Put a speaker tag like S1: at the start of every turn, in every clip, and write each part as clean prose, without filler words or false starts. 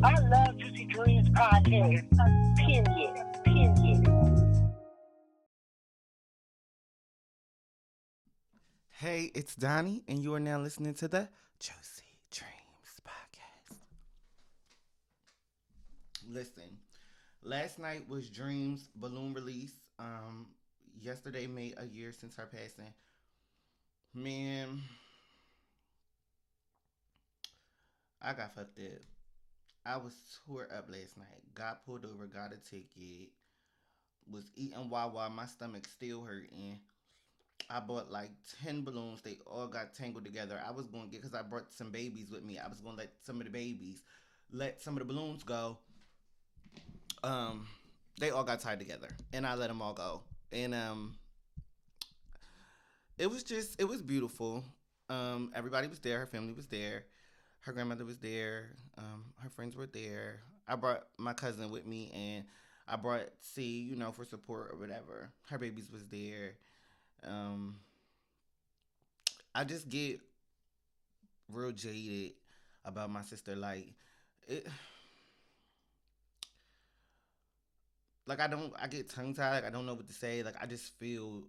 S1: I love Juicy Dreams podcast. Period. Period.
S2: Hey, it's Donnie, and you are now listening to the Juicy Dreams podcast. Listen, last night was Dream's balloon release. Yesterday made a year since her passing. Man, I got fucked up. I was tore up last night. Got pulled over, got a ticket. Was eating Wawa. My stomach still hurting. I bought like 10 balloons. They all got tangled together. I was going to get, because I brought some babies with me. I was going to let some of the babies, let some of the balloons go. Um, they all got tied together. And I let them all go. And it was beautiful. Everybody was there. Her family was there. Her grandmother was there. Her friends were there. I brought my cousin with me, and I brought C, for support or whatever. Her babies was there. Um, I just get real jaded about my sister. It, I get tongue tied. Like I don't know what to say. Like I just feel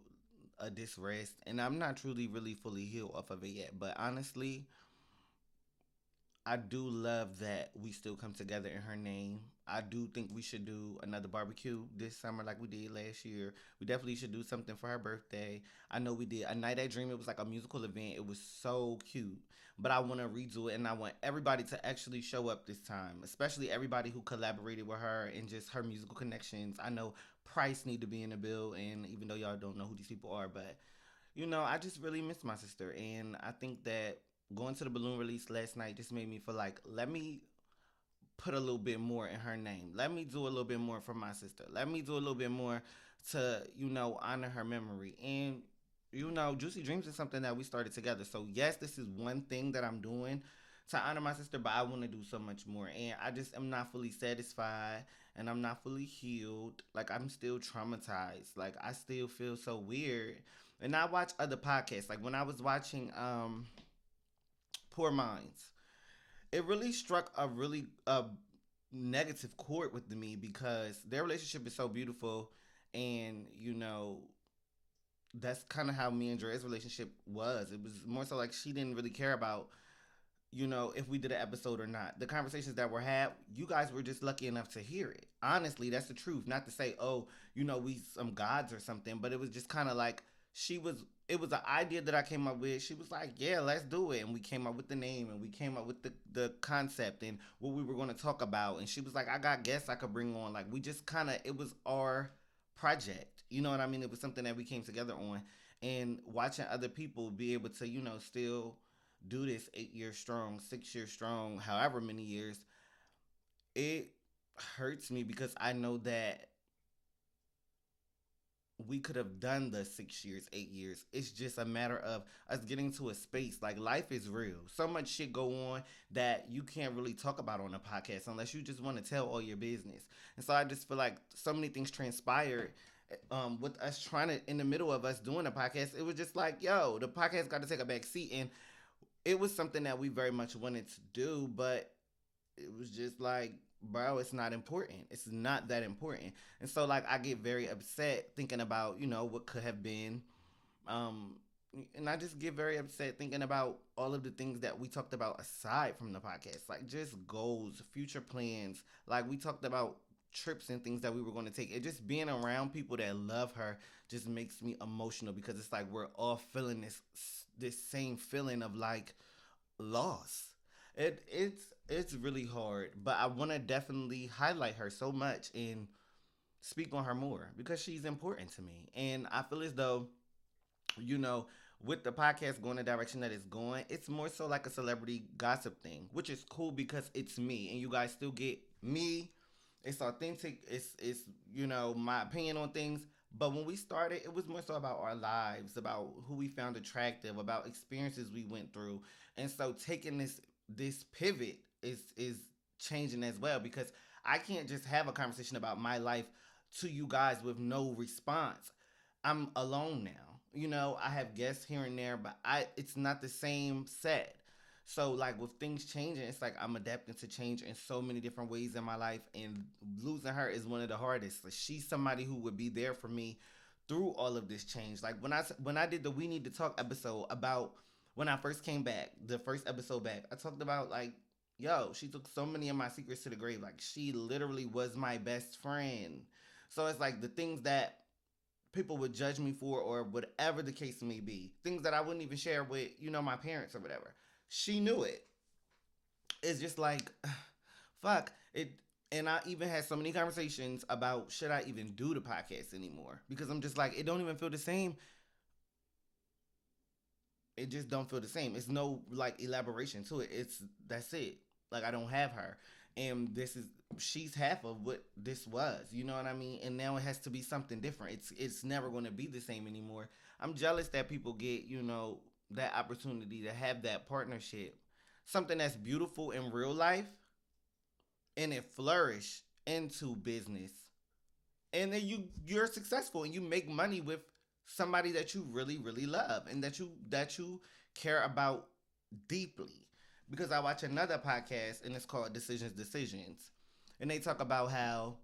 S2: a disrest, and I'm not truly, really, fully healed off of it yet. But honestly, I do love that we still come together in her name. I do think we should do another barbecue this summer like we did last year. We definitely should do something for her birthday. I know we did a night at Dream. It was like a musical event. It was so cute. But I want to redo it, and I want everybody to actually show up this time, especially everybody who collaborated with her and just her musical connections. I know Price need to be in the bill, and even though y'all don't know who these people are, but I just really miss my sister, and I think that going to the balloon release last night just made me feel like, let me put a little bit more in her name. Let me do a little bit more for my sister. Let me do a little bit more to, honor her memory. And, Juicy Dreams is something that we started together. So, yes, this is one thing that I'm doing to honor my sister, but I want to do so much more. And I just am not fully satisfied, and I'm not fully healed. Like, I'm still traumatized. Like, I still feel so weird. And I watch other podcasts. Like, when I was watching Poor Minds, it really struck a really negative chord with me because their relationship is so beautiful, and that's kind of how me and Dre's relationship was. It was more so like she didn't really care about if we did an episode or not. The conversations that were had, you guys were just lucky enough to hear it. Honestly, that's the truth. Not to say, oh, we some gods or something, but it was just kind of like she was. It was an idea that I came up with. She was like, "Yeah, let's do it," and we came up with the name, and we came up with the concept and what we were going to talk about. And she was like, "I got guests I could bring on." Like we just kind of, it was our project. You know what I mean? It was something that we came together on, and watching other people be able to, still do this 8 years strong, 6 years strong, however many years, it hurts me because I know that we could have done the 6 years, 8 years. It's just a matter of us getting to a space. Like life is real. So much shit go on that you can't really talk about on a podcast unless you just want to tell all your business. And so I just feel like so many things transpired with us trying to, in the middle of us doing a podcast. It was just like, yo, the podcast got to take a back seat, and it was something that we very much wanted to do, but it was just like, bro, it's not important. It's not that important. And so like I get very upset thinking about, what could have been. Um and I just get very upset thinking about all of the things that we talked about aside from the podcast. Like just goals, future plans. Like we talked about trips and things that we were going to take. It just being around people that love her just makes me emotional because it's like we're all feeling this same feeling of like loss. It's really hard, but I want to definitely highlight her so much and speak on her more because she's important to me. And I feel as though, you know, with the podcast going the direction that it's going, it's more so like a celebrity gossip thing, which is cool because it's me and you guys still get me. It's authentic. It's my opinion on things. But when we started, it was more so about our lives, about who we found attractive, about experiences we went through. And so taking this pivot is changing as well because I can't just have a conversation about my life to you guys with no response. I'm alone now. I have guests here and there, but I it's not the same set. So like with things changing, it's like I'm adapting to change in so many different ways in my life, and losing her is one of the hardest. Like, she's somebody who would be there for me through all of this change. Like when I did the We Need to Talk episode about when I first came back, the first episode back, I talked about like, yo, she took so many of my secrets to the grave. Like she literally was my best friend. So it's like the things that people would judge me for, or whatever the case may be, things that I wouldn't even share with, my parents or whatever. She knew it. It's just like, fuck it. And I even had so many conversations about should I even do the podcast anymore, because I'm just like, it don't even feel the same. It just don't feel the same. It's no like elaboration to it. It's That's it. Like I don't have her, and she's half of what this was. You know what I mean? And now it has to be something different. It's never going to be the same anymore. I'm jealous that people get that opportunity to have that partnership, something that's beautiful in real life, and it flourish into business, and then you're successful and you make money with somebody that you really really love and that you care about deeply. Because I watch another podcast and it's called Decisions, and they talk about how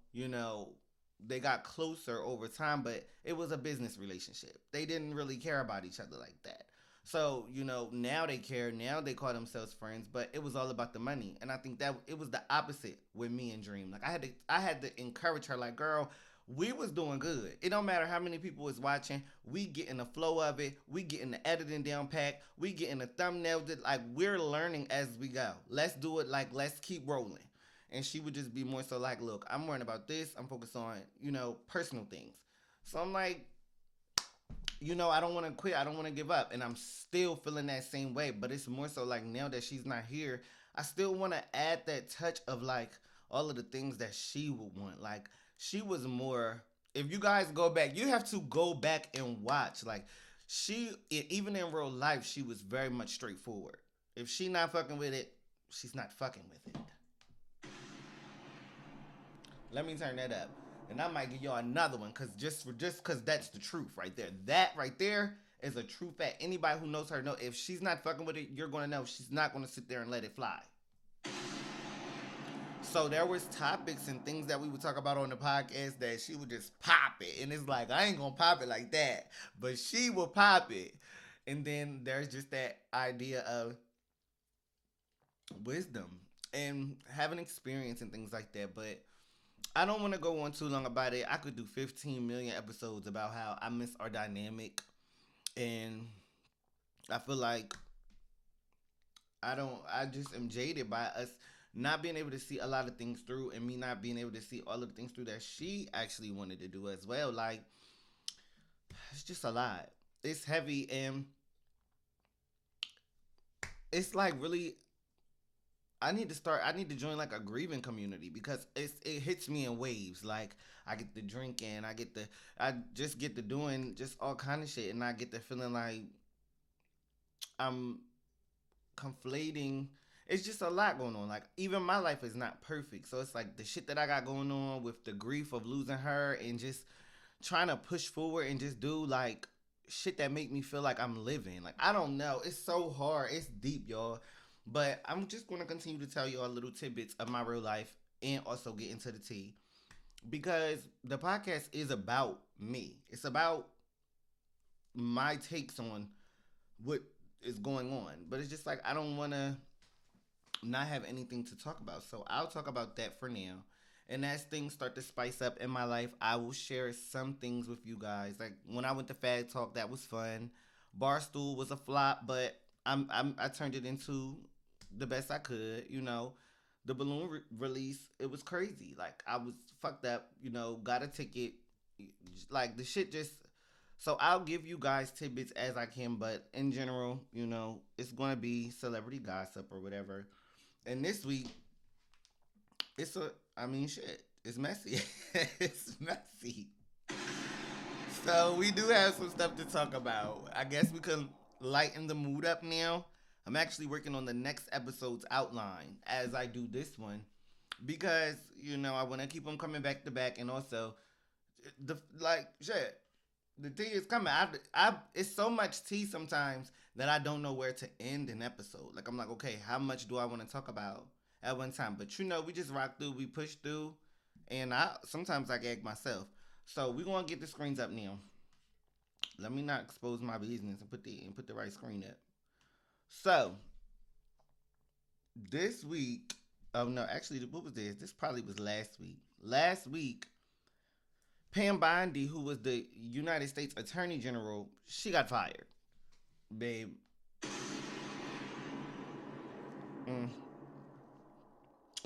S2: they got closer over time, but it was a business relationship. They didn't really care about each other like that. So now they care, now they call themselves friends, but it was all about the money. And I think that it was the opposite with me and Dream. Like I had to encourage her, like, girl, we was doing good. It don't matter how many people was watching. We getting the flow of it. We getting the editing down pat. We getting the thumbnail. Like we're learning as we go. Let's do it. Like let's keep rolling. And she would just be more so like, look, I'm worrying about this. I'm focused on personal things. So I'm like, I don't want to quit. I don't want to give up. And I'm still feeling that same way. But it's more so like now that she's not here, I still want to add that touch of like all of the things that she would want. Like she was more, if you guys go back, you have to go back and watch. Like even in real life, she was very much straightforward. If she not fucking with it, she's not fucking with it. Let me turn that up. And I might give y'all another one, cause just cause that's the truth right there. That right there is a true fact. Anybody who knows her know if she's not fucking with it, you're gonna know she's not gonna sit there and let it fly. So there was topics and things that we would talk about on the podcast that she would just pop it. And it's like, I ain't gonna pop it like that. But she will pop it. And then there's just that idea of wisdom and having experience and things like that. But I don't want to go on too long about it. I could do 15 million episodes about how I miss our dynamic. And I feel like I just am jaded by us not being able to see a lot of things through, and me not being able to see all of the things through that she actually wanted to do as well. Like, it's just a lot. It's heavy, and it's like really, I need to join like a grieving community, because it hits me in waves. Like I get the drinking, I just get to doing just all kind of shit, and I get the feeling like I'm conflating. It's just a lot going on. Like even my life is not perfect, so it's like the shit that I got going on with the grief of losing her, and just trying to push forward and just do like shit that make me feel like I'm living. Like I don't know, it's so hard, it's deep, y'all. But I'm just gonna continue to tell y'all little tidbits of my real life, and also get into the tea, because the podcast is about me. It's about my takes on what is going on. But it's just like I don't want to not have anything to talk about. So I'll talk about that for now. And as things start to spice up in my life, I will share some things with you guys. Like when I went to Fag Talk, that was fun. Barstool was a flop, but I turned it into the best I could. The balloon release, it was crazy. Like I was fucked up. Got a ticket. Like the shit just. So I'll give you guys tidbits as I can, but in general, it's gonna be celebrity gossip or whatever. And this week, shit, it's messy. It's messy. So we do have some stuff to talk about. I guess we can lighten the mood up now. I'm actually working on the next episode's outline as I do this one, because I want to keep them coming back to back, and also the like shit. The tea is coming. It's so much tea sometimes that I don't know where to end an episode. Like I'm like, okay, how much do I want to talk about at one time? But we just rock through, we push through, and I sometimes I gag myself. So we gonna get the screens up now. Let me not expose my business and put the right screen up. So this week, oh no, actually, what was this? This probably was last week. Last week, Pam Bondi, who was the United States Attorney General, she got fired. Babe, mm,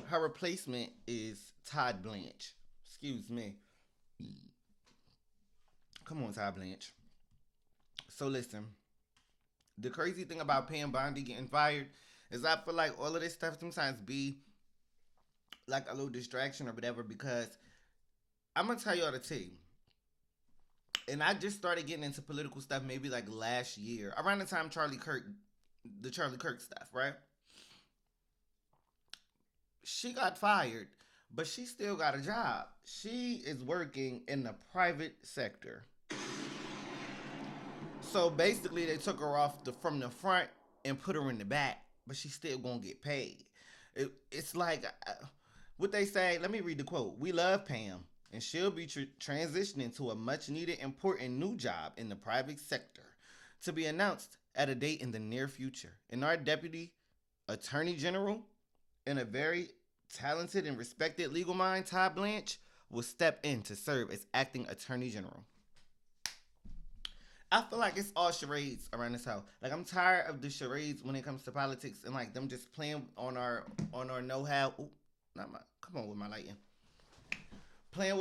S2: her replacement is Todd Blanche. Excuse me. Come on, Todd Blanche. So listen, the crazy thing about Pam Bondi getting fired is I feel like all of this stuff sometimes be like a little distraction or whatever because I'm gonna tell y'all the tea. And I just started getting into political stuff maybe like last year, around the time the Charlie Kirk stuff, right? She got fired, but she still got a job. She is working in the private sector. So basically, they took her off from the front and put her in the back, but she's still gonna get paid. It's like what they say. Let me read the quote. We love Pam, and she'll be transitioning to a much needed, important new job in the private sector to be announced at a date in the near future. And our deputy attorney general, and a very talented and respected legal mind, Todd Blanche, will step in to serve as acting attorney general. I feel like it's all charades around this house. Like I'm tired of the charades when it comes to politics and like them just playing on our know how. Not my. Come on with my lighting. Playing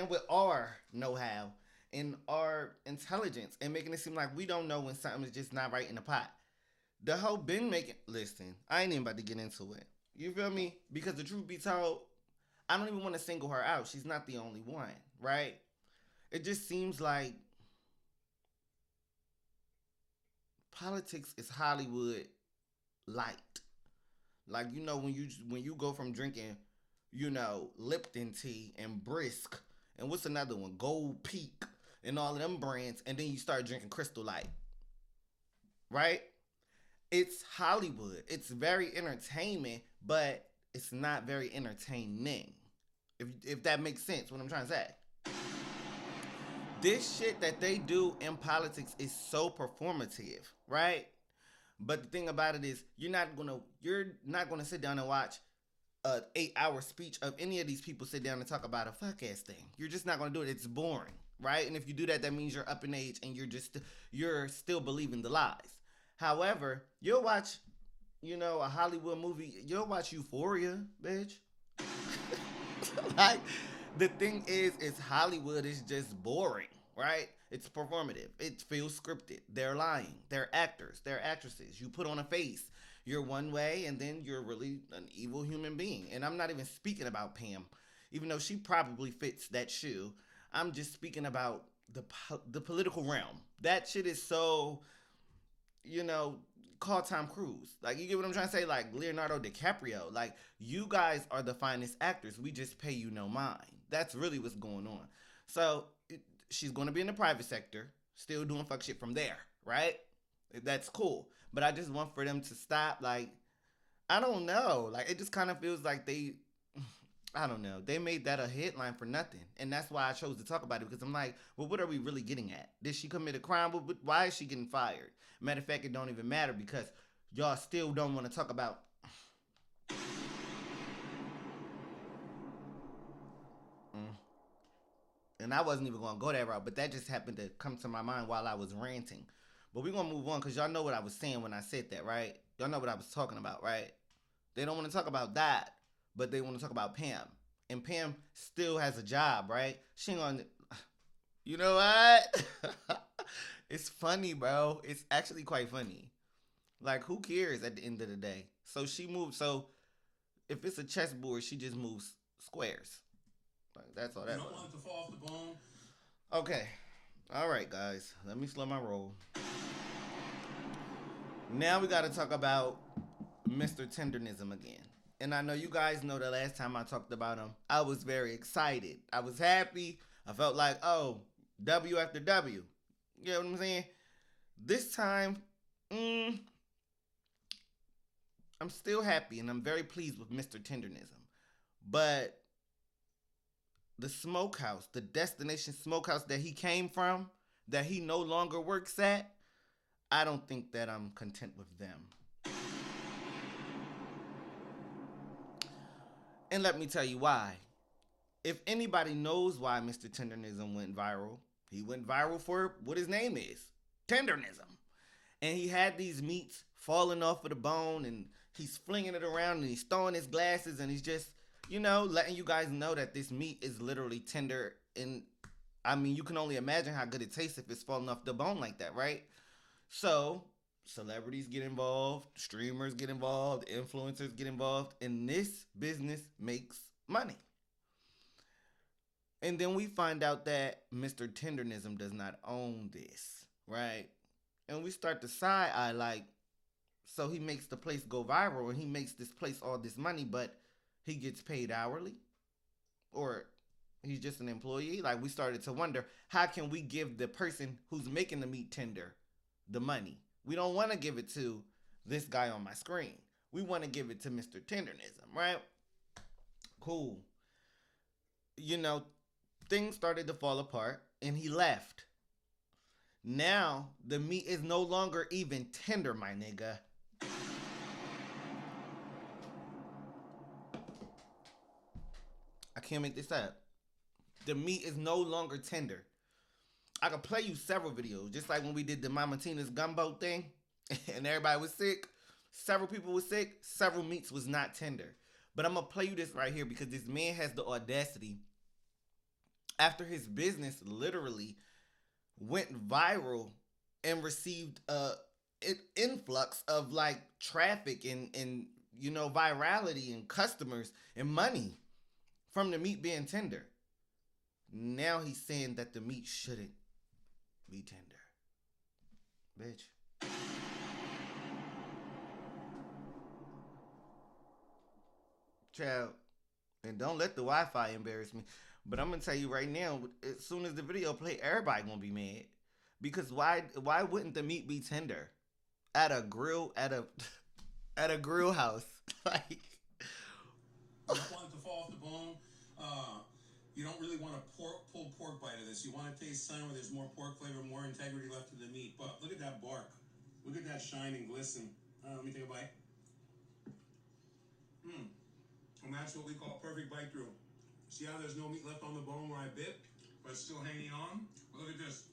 S2: with our know how and our intelligence and making it seem like we don't know when something is just not right in the pot. The whole been making. Listen, I ain't even about to get into it. You feel me? Because the truth be told, I don't even want to single her out. She's not the only one, right? It just seems like politics is Hollywood light. Like when you go from drinking, Lipton tea and Brisk and what's another one, Gold Peak and all of them brands, and then you start drinking Crystal Light, right? It's Hollywood. It's very entertainment, but it's not very entertaining. If that makes sense, what I'm trying to say. This shit that they do in politics is so performative, right? But the thing about it is, you're not gonna sit down and watch a 8 hour speech of any of these people sit down and talk about a fuck ass thing. You're just not gonna do it. It's boring, right? And if you do that, that means you're up in age and you're still believing the lies. However, you'll watch, a Hollywood movie. You'll watch Euphoria, bitch. Like the thing is Hollywood is just boring, right? It's performative. It feels scripted. They're lying. They're actors. They're actresses. You put on a face. You're one way, and then you're really an evil human being. And I'm not even speaking about Pam, even though she probably fits that shoe. I'm just speaking about the political realm. That shit is so, you know, call Tom Cruise. Like, you get what I'm trying to say? Like, Leonardo DiCaprio. Like, you guys are the finest actors. We just pay you no mind. That's really what's going on. So, she's going to be in the private sector, still doing fuck shit from there, right? That's cool. But I just want for them to stop. Like, I don't know. Like, it just kind of feels like I don't know. They made that a headline for nothing. And that's why I chose to talk about it, because I'm like, well, what are we really getting at? Did she commit a crime? Why is she getting fired? Matter of fact, it don't even matter because y'all still don't want to talk about. Mm. And I wasn't even going to go that route, but that just happened to come to my mind while I was ranting. But we're going to move on because y'all know what I was saying when I said that, right? Y'all know what I was talking about, right? They don't want to talk about that, but they want to talk about Pam. And Pam still has a job, right? She ain't gonna. You know what? It's funny, bro. It's actually quite funny. Like, who cares at the end of the day? So she moved. So if it's a chessboard, she just moves squares. Like, that's all that was. Want it to fall off the bone. Okay. All right, guys. Let me slow my roll. Now we got to talk about Mr. Tendernism again. And I know you guys know the last time I talked about him, I was very excited. I was happy. I felt like, oh, W after W. You know what I'm saying? This time, mm, I'm still happy and I'm very pleased with Mr. Tendernism. But the smokehouse, the Destination Smokehouse that he came from, that he no longer works at, I don't think that I'm content with them. And let me tell you why. If anybody knows why Mr. Tendernism went viral, he went viral for what his name is, Tendernism. And he had these meats falling off of the bone and he's flinging it around and he's throwing his glasses and he's just, letting you guys know that this meat is literally tender. And I mean, you can only imagine how good it tastes if it's falling off the bone like that, right? So, celebrities get involved, streamers get involved, influencers get involved, and this business makes money. And then we find out that Mr. Tendernism does not own this, right? And we start to side eye like, so he makes the place go viral and he makes this place all this money, but he gets paid hourly? Or he's just an employee? Like, we started to wonder, how can we give the person who's making the meat tender the money? We don't want to give it to this guy on my screen. We want to give it to Mr. Tendernism, right? Cool. Things started to fall apart and he left. Now the meat is no longer even tender, my nigga. I can't make this up. The meat is no longer tender. I could play you several videos, just like when we did the Mama Tina's gumbo thing and everybody was sick. Several people were sick. Several meats was not tender. But I'm going to play you this right here because this man has the audacity, after his business literally went viral and received an influx of like traffic and virality and customers and money from the meat being tender. Now he's saying that the meat shouldn't be tender. Bitch. Child. And don't let the Wi-Fi embarrass me. But I'm gonna tell you right now, as soon as the video play, everybody gonna be mad. Because why wouldn't the meat be tender? At a grill, at a grill house. Like,
S3: you don't want it to fall off the bone. You don't really want a pulled pork bite of this. You want to taste something where there's more pork flavor, more integrity left to the meat. But look at that bark. Look at that shine and glisten. Let me take a bite. And that's what we call a perfect bite through. See how there's no meat left on the bone where I bit, but it's still hanging on? But look at this.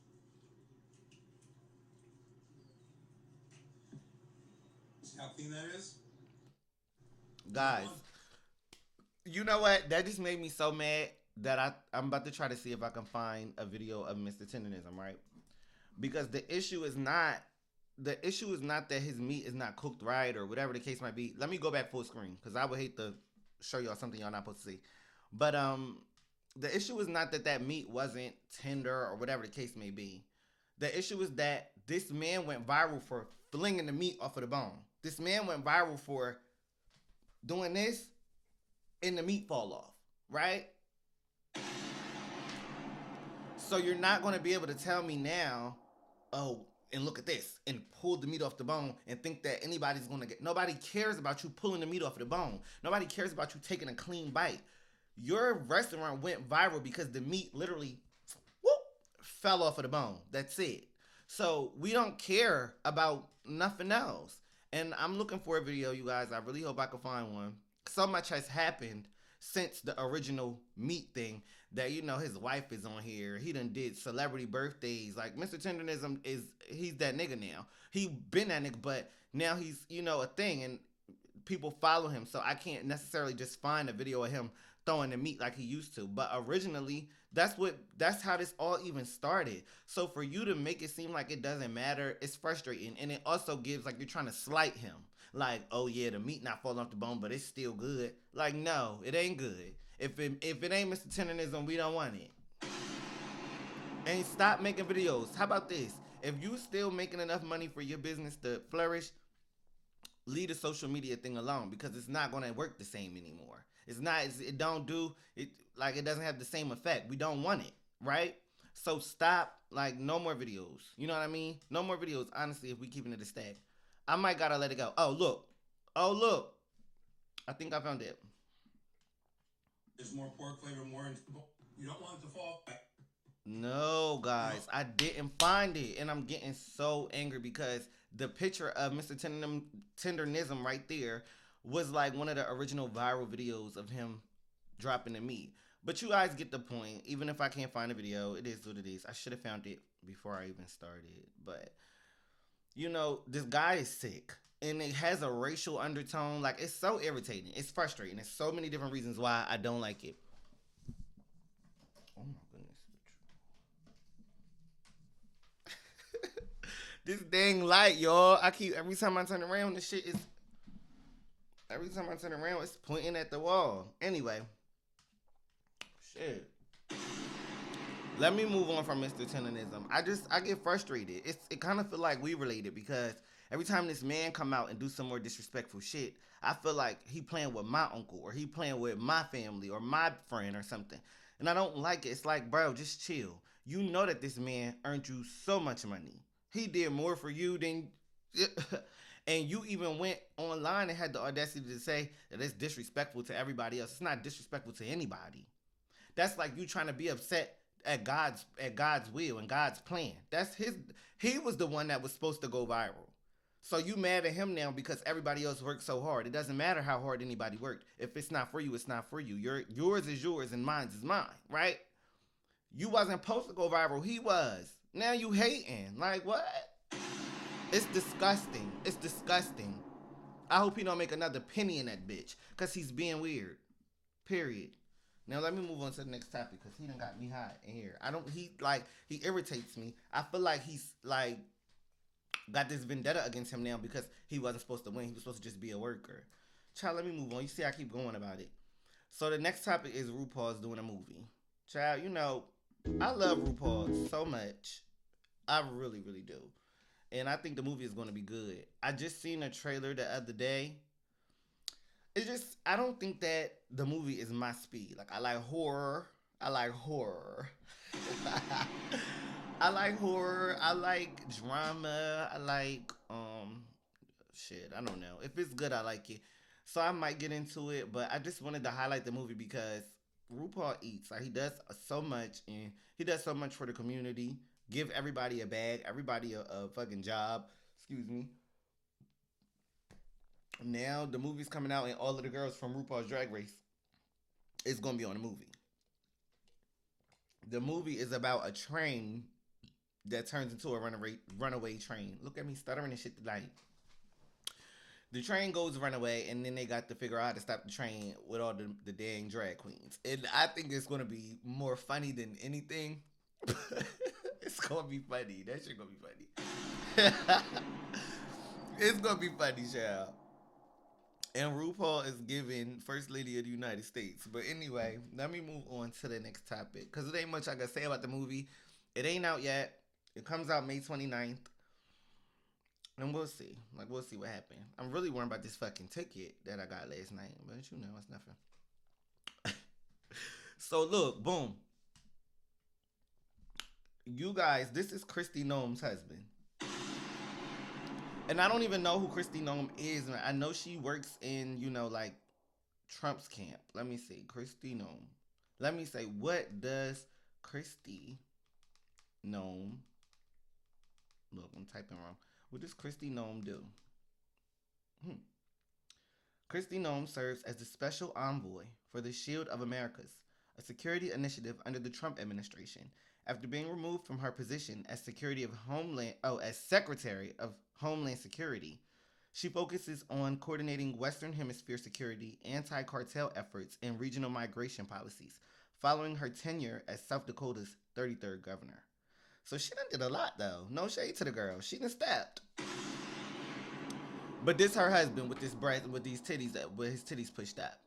S3: See how clean that is?
S2: guys, you know what? That just made me so mad that I'm about to try to see if I can find a video of Mr. Tendernism, right? Because the issue is not that his meat is not cooked right or whatever the case might be. Let me go back full screen because I would hate to show y'all something y'all not supposed to see. But the issue is not that meat wasn't tender or whatever the case may be. The issue is that this man went viral for flinging the meat off of the bone. This man went viral for doing this and the meat fall off, right? So you're not going to be able to tell me now, oh, and look at this, and pull the meat off the bone and think that anybody's going to get... Nobody cares about you pulling the meat off the bone. Nobody cares about you taking a clean bite. Your restaurant went viral because the meat literally fell off of the bone. That's it. So we don't care about nothing else. And I'm looking for a video, you guys. I really hope I can find one. So much has happened since the original meat thing that, his wife is on here. He done did celebrity birthdays. Like, Mr. Tendernism he's that nigga now. He been that nigga, but now he's, a thing and people follow him. So I can't necessarily just find a video of him throwing the meat like he used to. But originally, that's how this all even started. So for you to make it seem like it doesn't matter, it's frustrating. And it also gives like you're trying to slight him. Like, oh yeah, the meat not falling off the bone, but it's still good. Like, no, it ain't good. If it ain't Mr. Tendernism, we don't want it. And stop making videos. How about this? If you still making enough money for your business to flourish, leave the social media thing alone because it's not going to work the same anymore. It don't do it, like it doesn't have the same effect. We don't want it, right? So stop, like, no more videos. You know what I mean? No more videos, honestly, if we keeping it a stack. I might gotta let it go. Oh, look. Oh, look. I think I found it.
S3: There's more pork flavor, more you don't want it to fall back.
S2: No, guys, I didn't find it, and I'm getting so angry because the picture of Mr. Tendernism right there was like one of the original viral videos of him dropping the meat. But you guys get the point. Even if I can't find a video, it is what it is. I should have found it before I even started. But this guy is sick. And it has a racial undertone. Like, it's so irritating. It's frustrating. There's so many different reasons why I don't like it. Oh my goodness. This dang light, y'all. Every time I turn around, every time I turn around, it's pointing at the wall. Anyway. Shit. Let me move on from Mr. Tendernism. I get frustrated. It kind of feel like we related because every time this man come out and do some more disrespectful shit, I feel like he playing with my uncle or he playing with my family or my friend or something. And I don't like it. It's like, bro, just chill. You know that this man earned you so much money. He did more for you than... And you even went online and had the audacity to say that it's disrespectful to everybody else. It's not disrespectful to anybody. That's like you trying to be upset at God's will and God's plan. He was the one that was supposed to go viral. So you mad at him now because everybody else worked so hard. It doesn't matter how hard anybody worked. If it's not for you, it's not for you. Yours is yours and mine is mine, right? You wasn't supposed to go viral. He was. Now you hating. Like, what? It's disgusting. It's disgusting. I hope he don't make another penny in that bitch because he's being weird. Period. Now let me move on to the next topic because he done got me hot in here. He irritates me. I feel like he's like got this vendetta against him now because he wasn't supposed to win. He was supposed to just be a worker. Child, let me move on. You see I keep going about it. So the next topic is RuPaul's doing a movie. Child, I love RuPaul so much. I really, really do. And I think the movie is going to be good. I just seen a trailer the other day. I don't think that the movie is my speed. Like, I like horror. I like horror. I like horror. I like drama. I like, shit, I don't know. If it's good, I like it. So I might get into it, but I just wanted to highlight the movie because RuPaul eats. Like, he does so much, and he does so much for the community. Give everybody a bag, everybody a fucking job. Excuse me. Now the movie's coming out and all of the girls from RuPaul's Drag Race is going to be on the movie. The movie is about a train that turns into a runaway train. Look at me stuttering and shit tonight. The train goes runaway and then they got to figure out how to stop the train with all the dang drag queens. And I think it's going to be more funny than anything. It's going to be funny. That shit going to be funny. It's going to be funny, child. And RuPaul is giving First Lady of the United States. But anyway, let me move on to the next topic. Because it ain't much I can say about the movie. It ain't out yet. It comes out May 29th. And we'll see. We'll see what happens. I'm really worried about this fucking ticket that I got last night. But it's nothing. So look, boom. You guys, this is Kristi Noem's husband. And I don't even know who Kristi Noem is. I know she works in, Trump's camp. Let me see. Kristi Noem. Let me say, what does Kristi Noem... Look, I'm typing wrong. What does Kristi Noem do? Kristi Noem serves as the special envoy for the Shield of Americas, a security initiative under the Trump administration. After being removed from her position as Secretary of Homeland Security, she focuses on coordinating Western Hemisphere security, anti-cartel efforts, and regional migration policies, following her tenure as South Dakota's 33rd governor. So she done did a lot, though. No shade to the girl. She done stepped. But this her husband with this breast, with these titties, with his titties pushed up.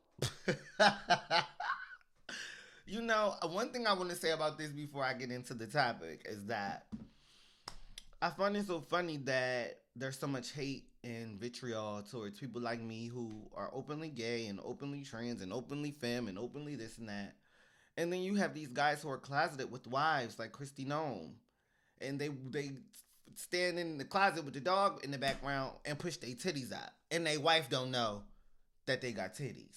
S2: One thing I want to say about this before I get into the topic is that I find it so funny that there's so much hate and vitriol towards people like me who are openly gay and openly trans and openly femme and openly this and that. And then you have these guys who are closeted with wives like Kristi Noem, and they stand in the closet with the dog in the background and push their titties out, and their wife don't know that they got titties.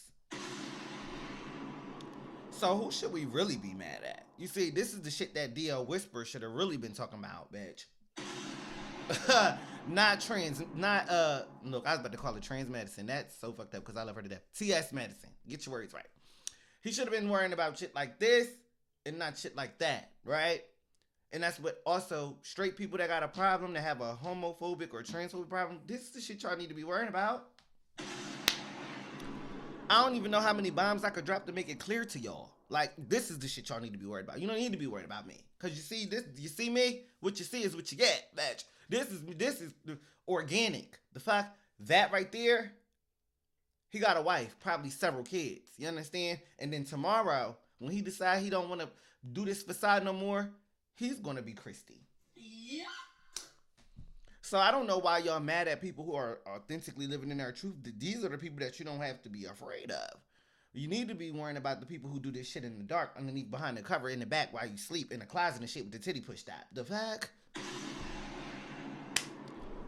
S2: So who should we really be mad at? You see, this is the shit that DL Whisper should have really been talking about, bitch. Look, I was about to call it trans medicine. That's so fucked up because I love her to death. TS medicine. Get your words right. He should have been worrying about shit like this and not shit like that, right? And that's what also straight people that got a problem, that have a homophobic or transphobic problem, this is the shit y'all need to be worrying about. I don't even know how many bombs I could drop to make it clear to y'all. Like, this is the shit y'all need to be worried about. You don't need to be worried about me. Because you see this, you see me? What you see is what you get, bitch. This is organic. The fact that right there, he got a wife, probably several kids. You understand? And then tomorrow, when he decides he don't want to do this facade no more, he's going to be Kristi.
S3: Yeah.
S2: So I don't know why y'all mad at people who are authentically living in their truth. These are the people that you don't have to be afraid of. You need to be worrying about the people who do this shit in the dark, underneath, behind the cover, in the back, while you sleep, in the closet and shit with the titty pushed out. The fuck?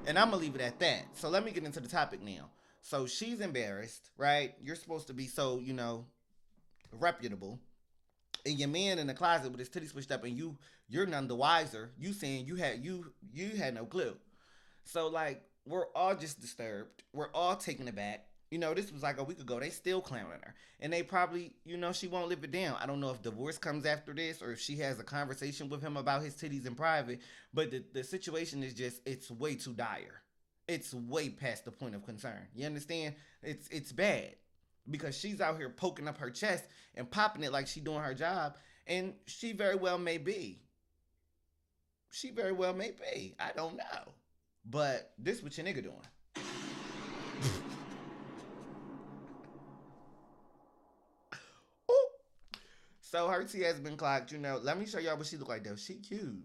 S2: And I'm going to leave it at that. So let me get into the topic now. So she's embarrassed, right? You're supposed to be so, reputable. And your man in the closet with his titties pushed up, and you're none the wiser. You saying you had no clue. So, like, we're all just disturbed. We're all taken aback. This was like a week ago. They still clowning her. And they probably, she won't live it down. I don't know if divorce comes after this or if she has a conversation with him about his titties in private. But the situation is just, it's way too dire. It's way past the point of concern. You understand? It's bad. Because she's out here poking up her chest and popping it like she doing her job. And she very well may be. She very well may be. I don't know. But this what your nigga doing. So her T has been clocked, Let me show y'all what she look like though. She cute.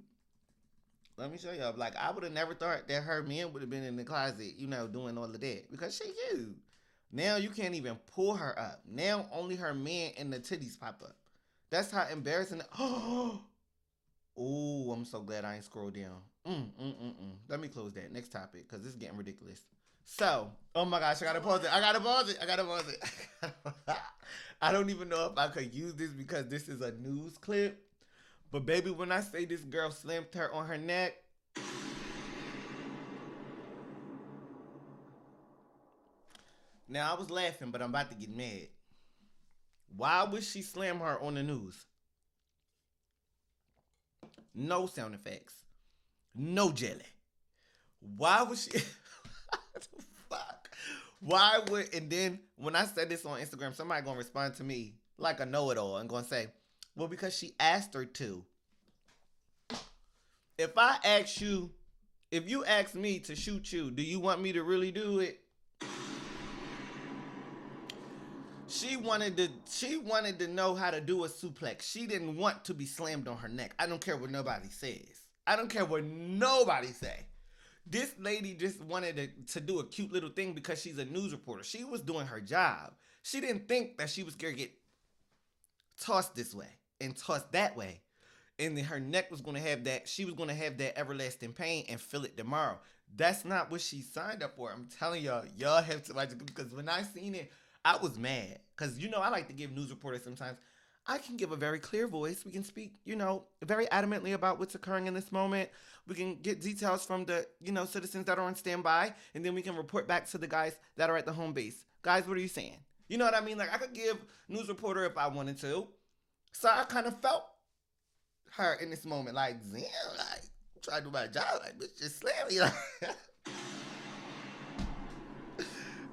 S2: Let me show y'all. Like, I would have never thought that her man would have been in the closet, doing all of that. Because she cute. Now you can't even pull her up. Now only her man and the titties pop up. That's how embarrassing. Oh, I'm so glad I ain't scrolled down. Let me close that. Next topic, because this is getting ridiculous. So, oh my gosh, I gotta pause it. I don't even know if I could use this because this is a news clip. But baby, when I say this girl slammed her on her neck, now I was laughing, but I'm about to get mad. Why would she slam her on the news? No sound effects. No jelly. Why would she? What the fuck? Why would, and then when I said this on Instagram, somebody gonna respond to me like a know-it-all and gonna say, well, because she asked her to. If you ask me to shoot you, do you want me to really do it? She wanted to know how to do a suplex. She didn't want to be slammed on her neck. I don't care what nobody says. I don't care what nobody say. This lady just wanted to do a cute little thing because she's a news reporter. She was doing her job. She didn't think that she was going to get tossed this way and tossed that way. And then her neck was going to have that. She was going to have that everlasting pain and feel it tomorrow. That's not what she signed up for. I'm telling y'all have to watch it, because when I seen it, I was mad. Because, I like to give news reporters sometimes. I can give a very clear voice. We can speak, very adamantly about what's occurring in this moment. We can get details from the, citizens that are on standby. And then we can report back to the guys that are at the home base. Guys, what are you saying? You know what I mean? Like, I could give news reporter if I wanted to. So I kind of felt her in this moment. Like, damn, like, I'm trying to do my job. Like, bitch, just slam me. Like,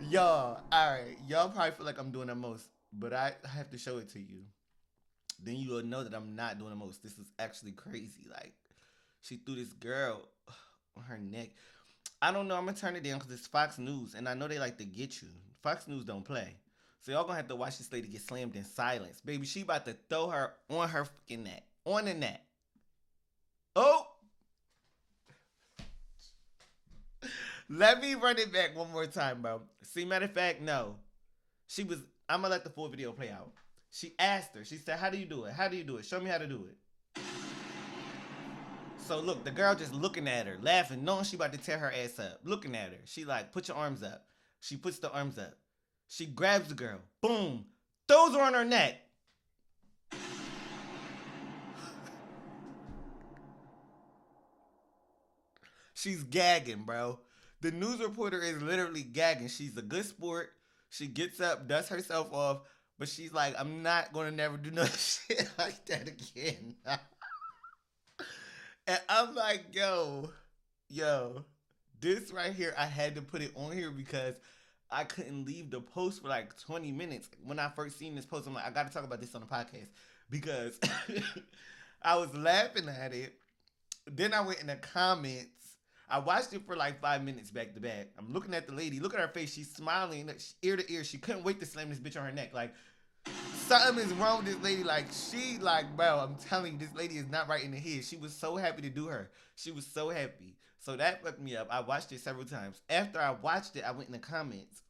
S2: y'all, all right. Y'all probably feel like I'm doing the most. But I have to show it to you. Then you will know that I'm not doing the most. This is actually crazy. Like, she threw this girl on her neck. I don't know. I'm going to turn it down because it's Fox News. And I know they like to get you. Fox News don't play. So y'all going to have to watch this lady get slammed in silence. Baby, she about to throw her on her fucking neck. On the neck. Oh! Let me run it back one more time, bro. See, matter of fact, no. I'm going to let the full video play out. She asked her. She said, "How do you do it? How do you do it? Show me how to do it." So look, the girl just looking at her, laughing, knowing she about to tear her ass up. Looking at her, she like, "Put your arms up." She puts the arms up. She grabs the girl, boom, throws her on her neck. She's gagging, bro. The news reporter is literally gagging. She's a good sport. She gets up, dusts herself off, but she's like, "I'm not gonna never do no shit like that again." And I'm like, yo, this right here, I had to put it on here because I couldn't leave the post for like 20 minutes. When I first seen this post, I'm like, I gotta talk about this on the podcast because I was laughing at it. Then I went in the comments. I watched it for like 5 minutes back to back. I'm looking at the lady. Look at her face. She's smiling ear to ear. She couldn't wait to slam this bitch on her neck. Like, something is wrong with this lady. Like, she, like, bro, I'm telling you, this lady is not right in the head. She was so happy to do her. She was so happy. So that fucked me up. I watched it several times. After I watched it, I went in the comments.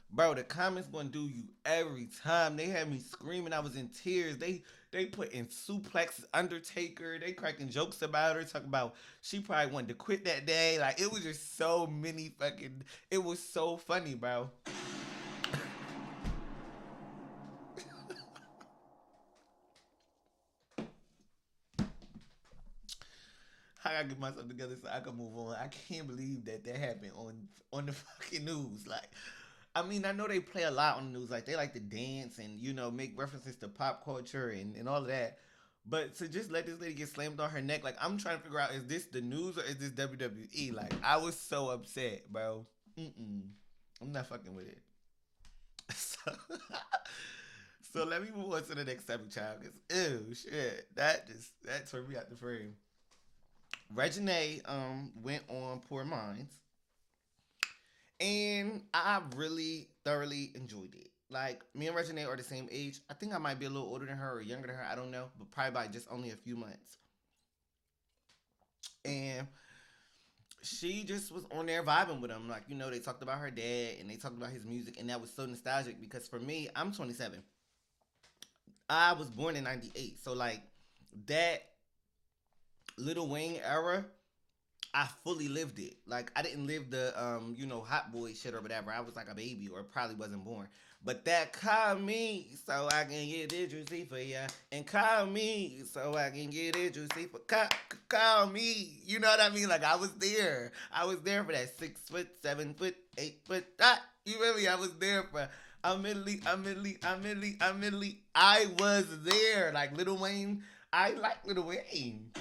S2: Bro, the comments gonna do you every time. They had me screaming. I was in tears. They put in suplex Undertaker. They cracking jokes about her, talking about she probably wanted to quit that day. Like, it was just so many fucking. It was so funny, bro. I gotta get myself together so I can move on. I can't believe that happened on the fucking news. Like, I mean, I know they play a lot on the news. Like, they like to dance and, make references to pop culture and all of that. But to just let this lady get slammed on her neck, like, I'm trying to figure out, is this the news or is this WWE? Like, I was so upset, bro. I'm not fucking with it. So, so let me move on to the next topic, child. Cause, ew, shit. That tore me out the frame. Reginae went on Poor Minds, and I really thoroughly enjoyed it. Like, me and Reginae are the same age. I think I might be a little older than her or younger than her. I don't know, but probably by just only a few months. And she just was on there vibing with him. Like, they talked about her dad and they talked about his music, and that was so nostalgic because for me, I'm 27. I was born in 98. So, like, that Lil Wayne era, I fully lived it. Like, I didn't live the hot boy shit or whatever. I was like a baby or probably wasn't born. But that call me so I can get it juicy for ya, and call me so I can get it juicy for call me. You know what I mean? Like, I was there. I was there for that 6 foot, 7 foot, 8 foot. You feel me? I was there for. I'm Italy. I was there. Like, Lil Wayne. I like Lil Wayne.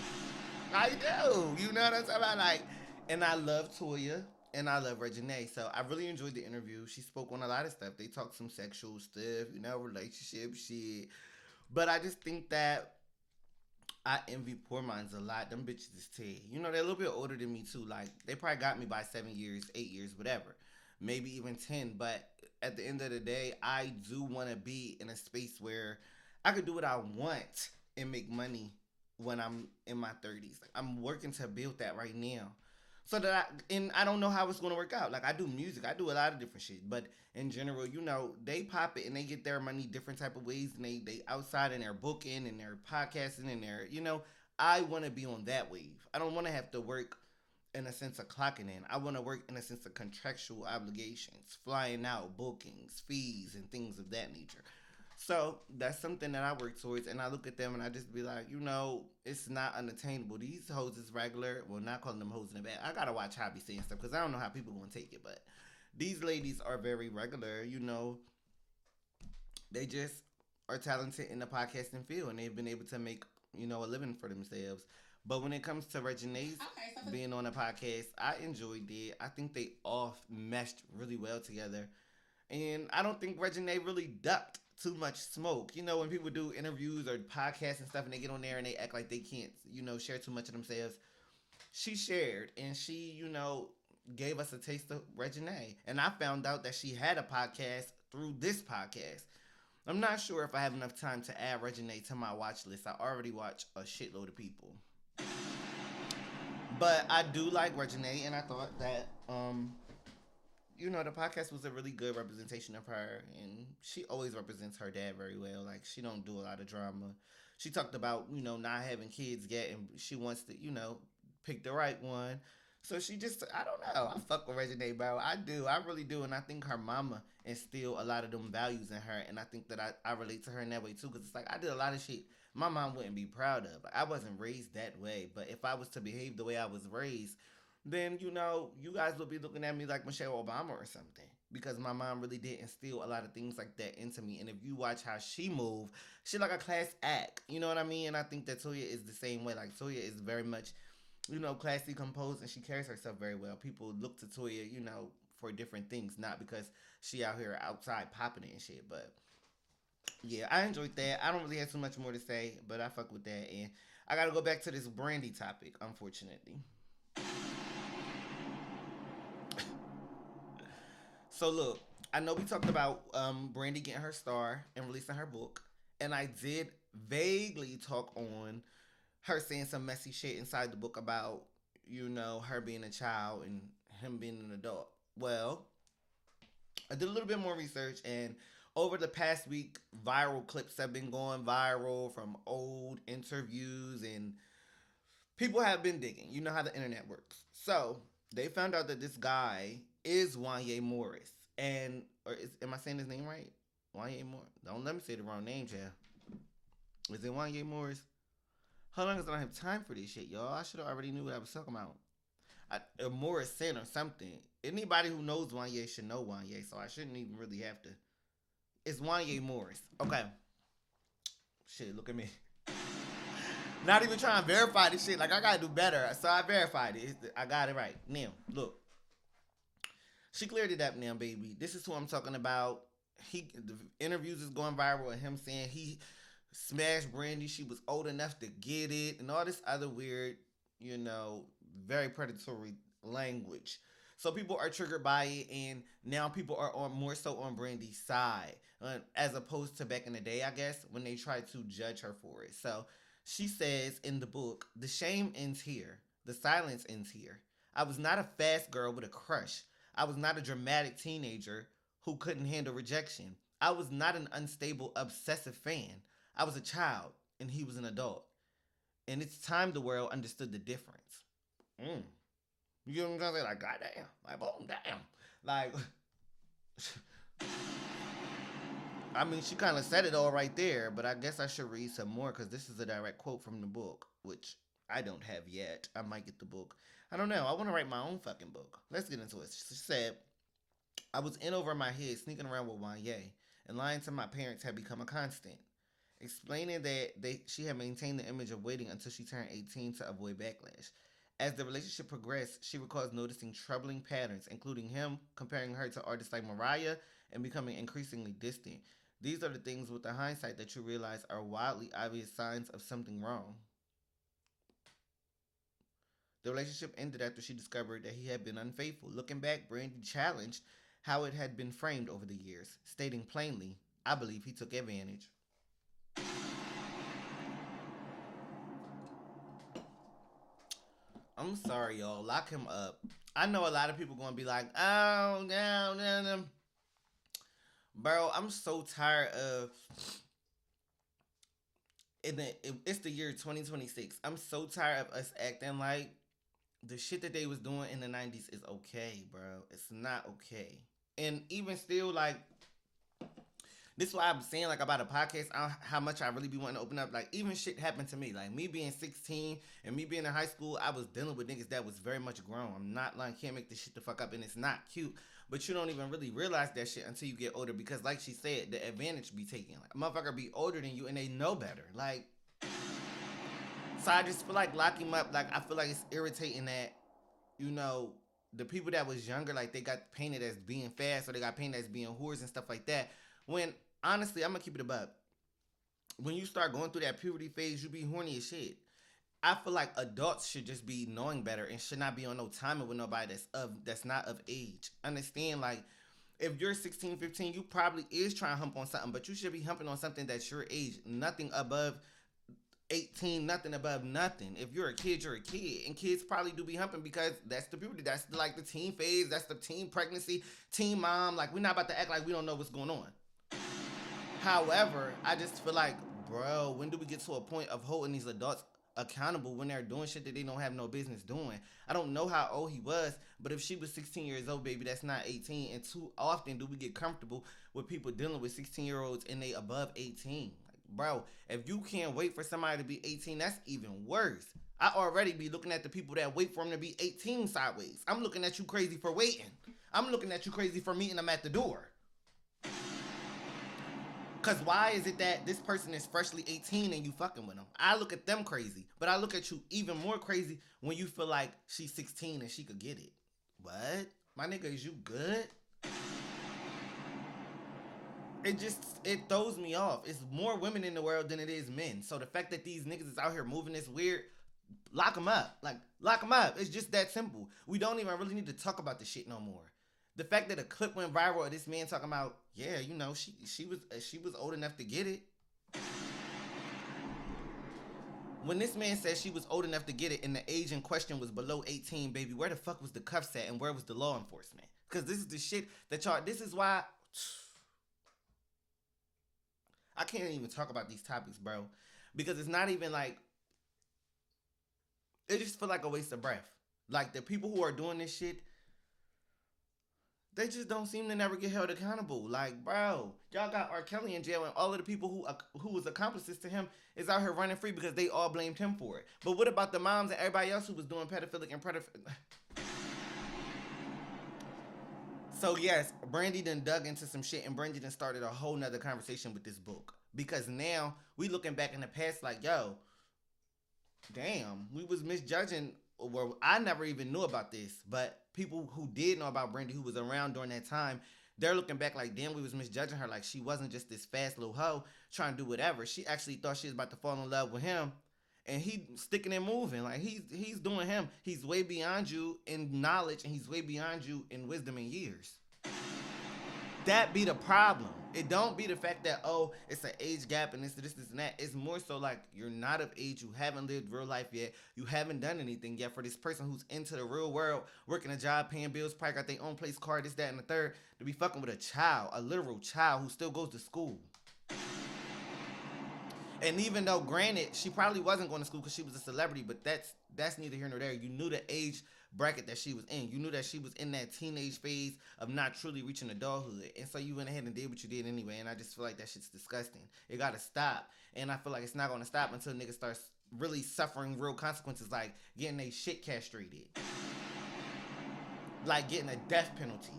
S2: I do. You know what I'm talking about? Like, and I love Toya and I love Reginae. So I really enjoyed the interview. She spoke on a lot of stuff. They talked some sexual stuff, relationship shit. But I just think that I envy Poor Minds a lot. Them bitches is 10. They're a little bit older than me too. Like, they probably got me by 7 years, 8 years, whatever. Maybe even 10. But at the end of the day, I do want to be in a space where I could do what I want and make money when I'm in my 30s. Like, I'm working to build that right now. So that I don't know how it's gonna work out. Like, I do music, I do a lot of different shit, but in general, they pop it and they get their money different type of ways, and they outside and they're booking and they're podcasting and they're I want to be on that wave. I don't want to have to work in a sense of clocking in. I want to work in a sense of contractual obligations, flying out, bookings, fees, and things of that nature. So that's something that I work towards, and I look at them and I just be like, it's not unattainable. These hoes is regular. Well, not calling them hoes in the back. I gotta watch how I be saying stuff because I don't know how people gonna take it, but these ladies are very regular. They just are talented in the podcasting field, and they've been able to make a living for themselves. But when it comes to Reginae's being on a podcast, I enjoyed it. I think they all meshed really well together. And I don't think Reginae really ducked too much smoke. When people do interviews or podcasts and stuff and they get on there and they act like they can't, share too much of themselves. She shared and she, gave us a taste of Reginae. And I found out that she had a podcast through this podcast. I'm not sure if I have enough time to add Reginae to my watch list. I already watch a shitload of people. But I do like Reginae, and I thought that the podcast was a really good representation of her, and she always represents her dad very well. Like, she don't do a lot of drama. She talked about, not having kids yet, and she wants to, pick the right one. So she just, I don't know. I fuck with Reginae, bro. I do. I really do. And I think her mama instilled a lot of them values in her. And I think that I relate to her in that way, too. Because it's like, I did a lot of shit my mom wouldn't be proud of. Like, I wasn't raised that way. But if I was to behave the way I was raised, then you guys would be looking at me like Michelle Obama or something, because my mom really did instill a lot of things like that into me. And if you watch how she move, she like a class act, you know what I mean? And I think that Toya is the same way. Like, Toya is very much, classy, composed, and she carries herself very well. People look to Toya, for different things, not because she out here outside popping it and shit. But yeah, I enjoyed that. I don't really have too much more to say, but I fuck with that. And I gotta go back to this Brandy topic, unfortunately. So look, I know we talked about Brandy getting her star and releasing her book, and I did vaguely talk on her saying some messy shit inside the book about her being a child and him being an adult. Well, I did a little bit more research, and over the past week, viral clips have been going viral from old interviews, and people have been digging. You know how the internet works. So they found out that this guy is Wanya Morris. And, am I saying his name right? Wanya Morris. Don't let me say the wrong name, Jeff. Is it Wanya Morris? How long as I don't have time for this shit, y'all? I should have already knew what I was talking about. Morrison or something. Anybody who knows Wanya should know Wanya, so I shouldn't even really have to. It's Wanya Morris. Okay. Shit, look at me. Not even trying to verify this shit. Like, I gotta do better. So I verified it. I got it right. Now, look. She cleared it up now, baby. This is who I'm talking about. The interviews is going viral and him saying he smashed Brandy. She was old enough to get it, and all this other weird, very predatory language. So people are triggered by it, and now people are more so on Brandy's side, as opposed to back in the day, I guess, when they tried to judge her for it. So she says in the book, the shame ends here. The silence ends here. I was not a fast girl with a crush. I was not a dramatic teenager who couldn't handle rejection. I was not an unstable, obsessive fan. I was a child, and he was an adult. And it's time the world understood the difference. You know what I'm trying to say? Like, goddamn. Like, boom, damn. Like, I mean, she kind of said it all right there, but I guess I should read some more because this is a direct quote from the book, which I don't have yet. I might get the book. I don't know. I want to write my own fucking book. Let's get into it. She said, I was in over my head sneaking around with Wanya, and lying to my parents had become a constant. Explaining that she had maintained the image of waiting until she turned 18 to avoid backlash. As the relationship progressed, she recalls noticing troubling patterns, including him comparing her to artists like Mariah and becoming increasingly distant. These are the things with the hindsight that you realize are wildly obvious signs of something wrong. The relationship ended after she discovered that he had been unfaithful. Looking back, Brandy challenged how it had been framed over the years, stating plainly, I believe he took advantage. I'm sorry, y'all. Lock him up. I know a lot of people going to be like, oh, no. Bro, I'm so tired of... It's the year 2026. I'm so tired of us acting like the shit that they was doing in the 90s is okay, bro. It's not okay. And even still, like, this is why I'm saying, like, about a podcast, how much I really be wanting to open up. Like, even shit happened to me. Like, me being 16 and me being in high school, I was dealing with niggas that was very much grown. I'm not lying, can't make this shit the fuck up, and it's not cute. But you don't even really realize that shit until you get older, because like she said, the advantage be taken. Like, a motherfucker be older than you and they know better. Like, so I just feel like lock him up. Like, I feel like it's irritating that, the people that was younger, like, they got painted as being fast, or they got painted as being whores and stuff like that. When, honestly, I'm gonna keep it a buck. When you start going through that puberty phase, you be horny as shit. I feel like adults should just be knowing better and should not be on no timing with nobody that's not of age. Understand, like, if you're 16, 15, you probably is trying to hump on something, but you should be humping on something that's your age. Nothing above 18, nothing above nothing. If you're a kid, you're a kid. And kids probably do be humping because that's the puberty. That's like the teen phase. That's the teen pregnancy, teen mom. Like, we're not about to act like we don't know what's going on. However, I just feel like, bro, when do we get to a point of holding these adults accountable when they're doing shit that they don't have no business doing? I don't know how old he was, but if she was 16 years old, baby, that's not 18. And too often do we get comfortable with people dealing with 16-year-olds and they above 18. Like, bro, if you can't wait for somebody to be 18, that's even worse. I already be looking at the people that wait for them to be 18 sideways. I'm looking at you crazy for waiting. I'm looking at you crazy for meeting them at the door. Cause why is it that this person is freshly 18 and you fucking with them? I look at them crazy, but I look at you even more crazy when you feel like she's 16 and she could get it. What? My nigga, is you good? It throws me off. It's more women in the world than it is men. So the fact that these niggas is out here moving this weird, lock them up. Like, lock them up. It's just that simple. We don't even really need to talk about this shit no more. The fact that a clip went viral of this man talking about, yeah, you know, she was old enough to get it. When this man said she was old enough to get it and the age in question was below 18, baby, where the fuck was the cuffs at and where was the law enforcement? Because this is the shit that y'all, this is why I can't even talk about these topics, bro. Because it's not even like, it just feel like a waste of breath. Like, the people who are doing this shit, they just don't seem to never get held accountable. Like, bro, y'all got R. Kelly in jail, and all of the people who was accomplices to him is out here running free because they all blamed him for it. But what about the moms and everybody else who was doing pedophilic and So yes, Brandy done dug into some shit, and Brandy done started a whole nother conversation with this book. Because now we looking back in the past like, yo, damn, we was misjudging. Well, I never even knew about this, but people who did know about Brandy, who was around during that time, they're looking back like, damn, we was misjudging her. Like, she wasn't just this fast little hoe trying to do whatever. She actually thought she was about to fall in love with him, and he sticking and moving. Like, he's doing him. He's way beyond you in knowledge, and he's way beyond you in wisdom and years. That be the problem. It don't be the fact that, oh, it's an age gap and this and that. It's more so like, you're not of age, you haven't lived real life yet, you haven't done anything yet for this person who's into the real world, working a job, paying bills, probably got their own place, car, this, that, and the third, to be fucking with a child, a literal child who still goes to school. And even though, granted, she probably wasn't going to school because she was a celebrity, but that's neither here nor there. You knew the age bracket that she was in. You knew that she was in that teenage phase of not truly reaching adulthood. And so you went ahead and did what you did anyway. And I just feel like that shit's disgusting. It got to stop. And I feel like it's not going to stop until niggas start really suffering real consequences, like getting their shit castrated. Like getting a death penalty.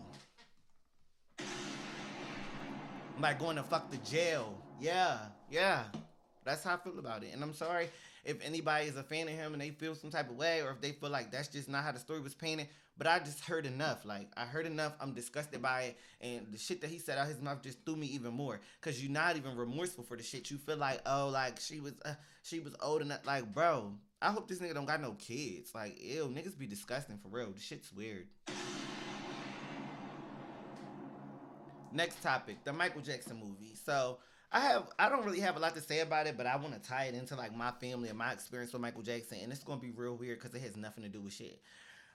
S2: Like going to fuck the jail. Yeah. That's how I feel about it. And I'm sorry if anybody is a fan of him and they feel some type of way, or if they feel like that's just not how the story was painted. But I just heard enough. Like, I heard enough. I'm disgusted by it. And the shit that he said out his mouth just threw me even more. Because you're not even remorseful for the shit. You feel like, oh, like, she was old enough. Like, bro, I hope this nigga don't got no kids. Like, ew, niggas be disgusting for real. The shit's weird. Next topic, the Michael Jackson movie. So, I don't really have a lot to say about it, but I want to tie it into like my family and my experience with Michael Jackson, and it's gonna be real weird because it has nothing to do with shit.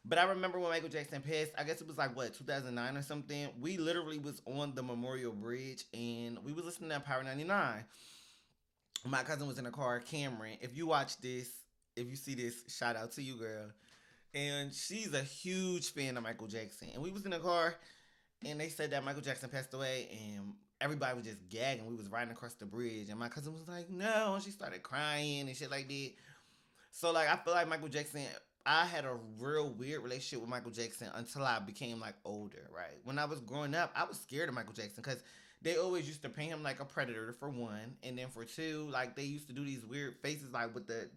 S2: But I remember when Michael Jackson passed, I guess it was like, what, 2009 or something. We literally was on the Memorial Bridge and we was listening to Power 99. My cousin was in the car, Cameron. If you watch this, if you see this, shout out to you, girl. And she's a huge fan of Michael Jackson. And we was in the car and they said that Michael Jackson passed away, and everybody was just gagging. We was riding across the bridge, and my cousin was like, no, and she started crying and shit like that. So, like, I feel like Michael Jackson, I had a real weird relationship with Michael Jackson until I became, like, older, right? When I was growing up, I was scared of Michael Jackson because they always used to paint him like a predator, for one, and then for two, like, they used to do these weird faces, like,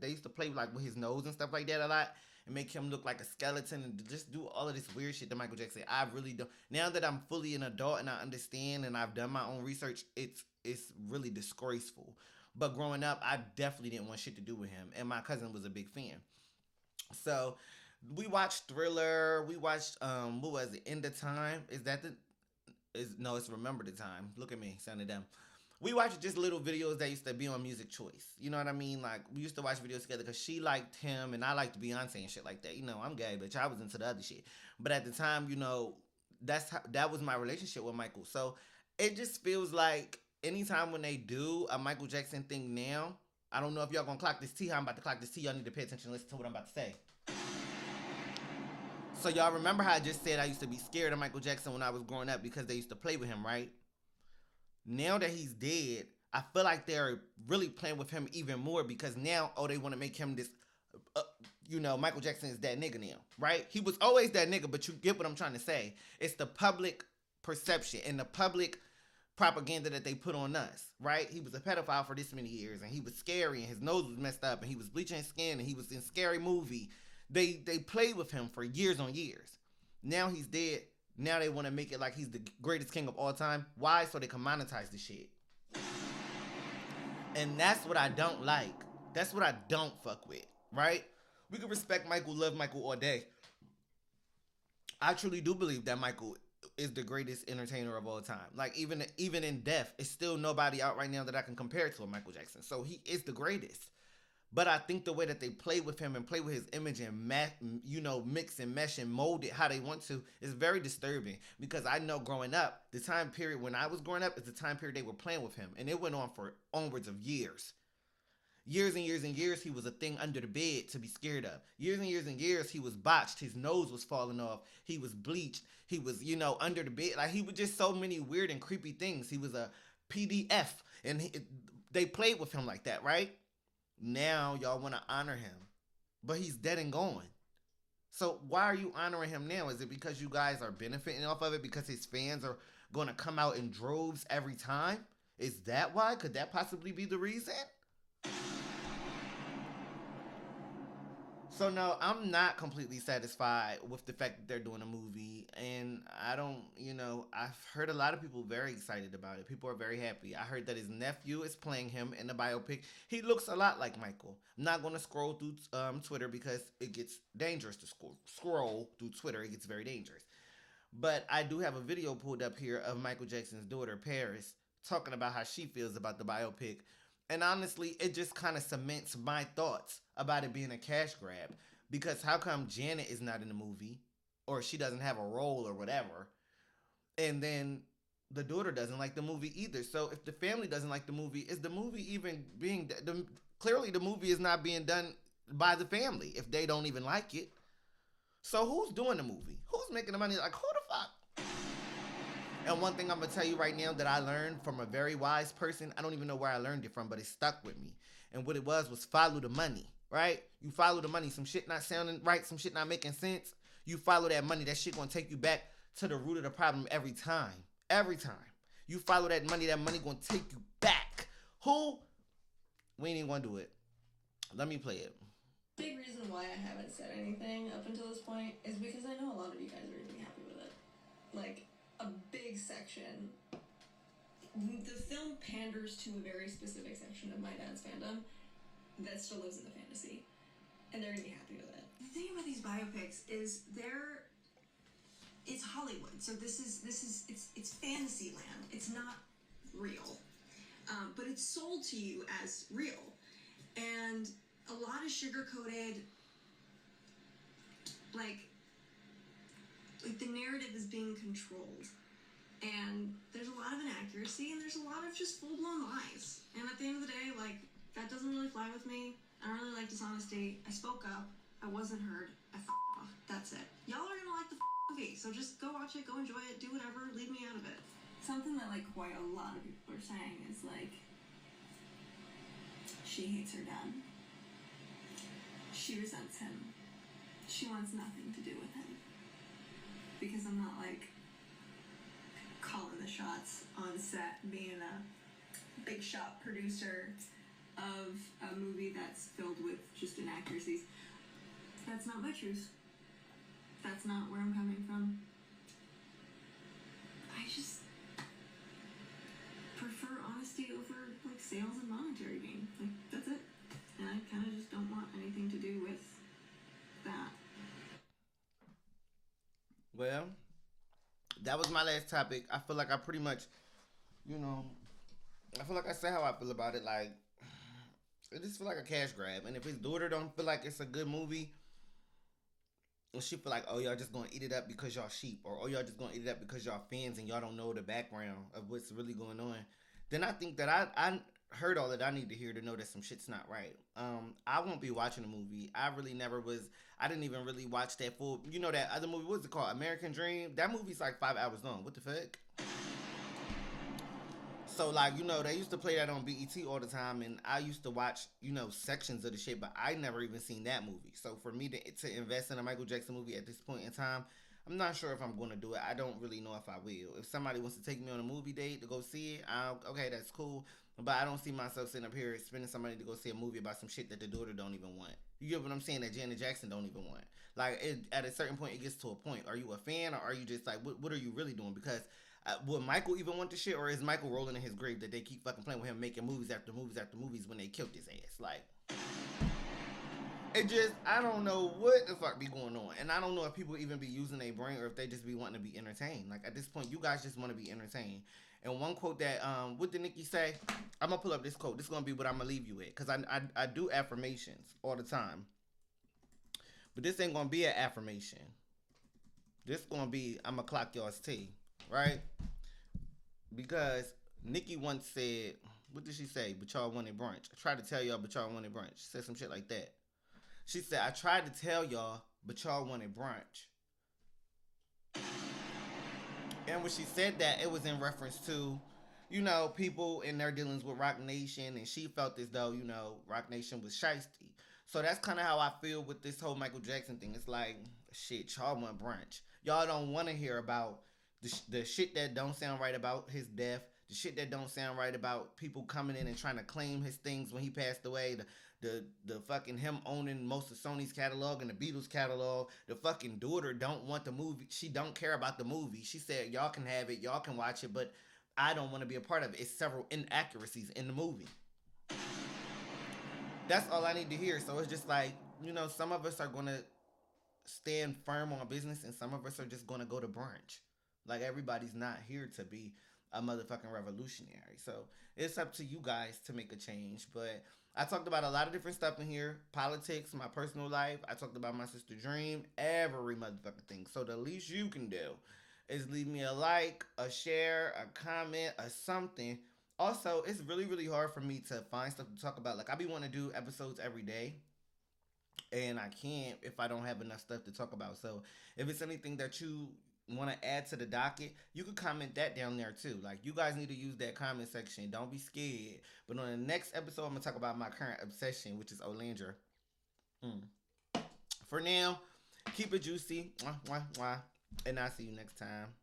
S2: they used to play, like, with his nose and stuff like that a lot, and make him look like a skeleton, and just do all of this weird shit to Michael Jackson. I really don't. Now that I'm fully an adult and I understand and I've done my own research, it's really disgraceful. But growing up, I definitely didn't want shit to do with him, and my cousin was a big fan. So we watched Thriller. We watched what was it? End of Time? Is that the? Is no? It's Remember the Time. Look at me, sounded dumb. we watched just little videos that used to be on Music Choice. You know what I mean? Like, we used to watch videos together because she liked him and I liked Beyonce and shit like that. You know, I'm gay, bitch. I was into the other shit. But at the time, you know, that was my relationship with Michael. So it just feels like anytime when they do a Michael Jackson thing now, I don't know if y'all gonna clock this tea. How I'm about to clock this tea. Y'all need to pay attention and listen to what I'm about to say. So y'all remember how I just said I used to be scared of Michael Jackson when I was growing up because they used to play with him, right? Now that he's dead, I feel like they're really playing with him even more because now, they want to make him this, Michael Jackson is that nigga now, right? He was always that nigga, but you get what I'm trying to say. It's the public perception and the public propaganda that they put on us, right? He was a pedophile for this many years, and he was scary, and his nose was messed up, and he was bleaching his skin, and he was in Scary Movie. They played with him for years on years. Now he's dead. Now they want to make it like he's the greatest king of all time. Why? So they can monetize the shit. And that's what I don't like. That's what I don't fuck with, right? We can respect Michael, love Michael all day. I truly do believe that Michael is the greatest entertainer of all time. Like, even in death, it's still nobody out right now that I can compare to a Michael Jackson. So he is the greatest. But I think the way that they play with him and play with his image and mix and mesh and mold it how they want to is very disturbing. Because I know growing up, the time period when I was growing up is the time period they were playing with him. And it went on for onwards of years. Years and years and years, he was a thing under the bed to be scared of. Years and years and years, he was botched. His nose was falling off. He was bleached. He was, under the bed. Like, he was just so many weird and creepy things. He was a PDF. And they played with him like that, right? Now y'all want to honor him, but he's dead and gone. So why are you honoring him now? Is it because you guys are benefiting off of it because his fans are going to come out in droves every time? Is that why? Could that possibly be the reason? So no, I'm not completely satisfied with the fact that they're doing a movie, and I don't, I've heard a lot of people very excited about it. People are very happy. I heard that his nephew is playing him in the biopic. He looks a lot like Michael. I'm not going to scroll through Twitter because it gets dangerous to scroll through Twitter. It gets very dangerous. But I do have a video pulled up here of Michael Jackson's daughter, Paris, talking about how she feels about the biopic. And honestly, it just kind of cements my thoughts about it being a cash grab. Because how come Janet is not in the movie? Or she doesn't have a role or whatever. And then the daughter doesn't like the movie either. So if the family doesn't like the movie, is the movie even being... clearly the movie is not being done by the family if they don't even like it. So who's doing the movie? Who's making the money? Like, who the fuck? And one thing I'm going to tell you right now that I learned from a very wise person, I don't even know where I learned it from, but it stuck with me. And what it was follow the money, right? You follow the money. Some shit not sounding right, some shit not making sense. You follow that money. That shit going to take you back to the root of the problem every time. Every time. You follow that money going to take you back. Who? We ain't even going to do it. Let me play it.
S4: Big reason why I haven't said anything up until this point is because I know a lot of you guys are going to be happy with it. Like, a big section. The film panders to a very specific section of my dad's fandom that still lives in the fantasy, and they're gonna be happy with it. The thing about these biopics is it's Hollywood, so it's fantasy land. It's not real, but it's sold to you as real, and a lot of sugar-coated, like the narrative is being controlled, and there's a lot of inaccuracy, and there's a lot of just full-blown lies, and at the end of the day, like, that doesn't really fly with me. I don't really like dishonesty. I spoke up, I wasn't heard, I off. That's it. Y'all are gonna like the movie, so just go watch it, go enjoy it, do whatever, leave me out of it. Something that, like, quite a lot of people are saying is, like, she hates her dad. She resents him. She wants nothing to do with him. Because I'm not, like, calling the shots on set, being a big shot producer of a movie that's filled with just inaccuracies. That's not my truth. That's not where I'm coming from. I just prefer honesty over, like, sales and monetary gain. Like, that's it. And I kind of just don't want anything to do with that.
S2: Well, that was my last topic. I feel like I pretty much, I feel like I said how I feel about it. Like, it just feel like a cash grab. And if his daughter don't feel like it's a good movie, and she feel like, oh, y'all just gonna eat it up because y'all sheep, or oh, y'all just gonna eat it up because y'all fans and y'all don't know the background of what's really going on, then I think that I heard all that I need to hear to know that some shit's not right. I won't be watching the movie. I really never was. I didn't even really watch that full. You know that other movie? What's it called? American Dream. That movie's like 5 hours long. What the fuck? So like, you know, they used to play that on BET all the time, and I used to watch, you know, sections of the shit, but I never even seen that movie. So for me to invest in a Michael Jackson movie at this point in time, I'm not sure if I'm going to do it. I don't really know if I will. If somebody wants to take me on a movie date to go see it, okay, that's cool. But I don't see myself sitting up here spending some money to go see a movie about some shit that the daughter don't even want. You get what I'm saying? That Janet Jackson don't even want. Like, at a certain point, it gets to a point. Are you a fan, or are you just like, what are you really doing? Because would Michael even want the shit, or is Michael rolling in his grave that they keep fucking playing with him, making movies after movies after movies when they killed his ass? Like, it just, I don't know what the fuck be going on. And I don't know if people even be using their brain, or if they just be wanting to be entertained. Like, at this point, you guys just want to be entertained. And one quote that, what did Nikki say? I'm going to pull up this quote. This is going to be what I'm going to leave you with. Because I do affirmations all the time. But this ain't going to be an affirmation. This going to be, I'm going to clock y'all's tea. Right? Because Nikki once said, what did she say? But y'all wanted brunch. I tried to tell y'all, but y'all wanted brunch. She said some shit like that. She said, I tried to tell y'all, but y'all wanted brunch. And when she said that, it was in reference to, you know, people in their dealings with Roc Nation. And she felt as though, you know, Roc Nation was shiesty. So that's kind of how I feel with this whole Michael Jackson thing. It's like, shit, y'all want brunch. Y'all don't want to hear about the shit that don't sound right about his death. The shit that don't sound right about people coming in and trying to claim his things when he passed away. The fucking him owning most of Sony's catalog and the Beatles catalog. The fucking daughter don't want the movie. She don't care about the movie. She said, y'all can have it, y'all can watch it, but I don't want to be a part of it. It's several inaccuracies in the movie. That's all I need to hear. So it's just like, you know, some of us are going to stand firm on business, and some of us are just going to go to brunch. Like, everybody's not here to be a motherfucking revolutionary. So it's up to you guys to make a change. But I talked about a lot of different stuff in here. Politics, my personal life. I talked about my sister Dream. Every motherfucking thing. So the least you can do is leave me a like, a share, a comment, or something. Also, it's really, really hard for me to find stuff to talk about. Like, I be wanting to do episodes every day, and I can't if I don't have enough stuff to talk about. So if it's anything that you want to add to the docket, you can comment that down there too. Like, you guys need to use that comment section. Don't be scared. But on the next episode, I'm going to talk about my current obsession, which is Olandra. For now, keep it juicy. And I'll see you next time.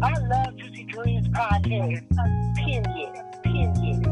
S1: I love Juicy Dreams podcast. Period.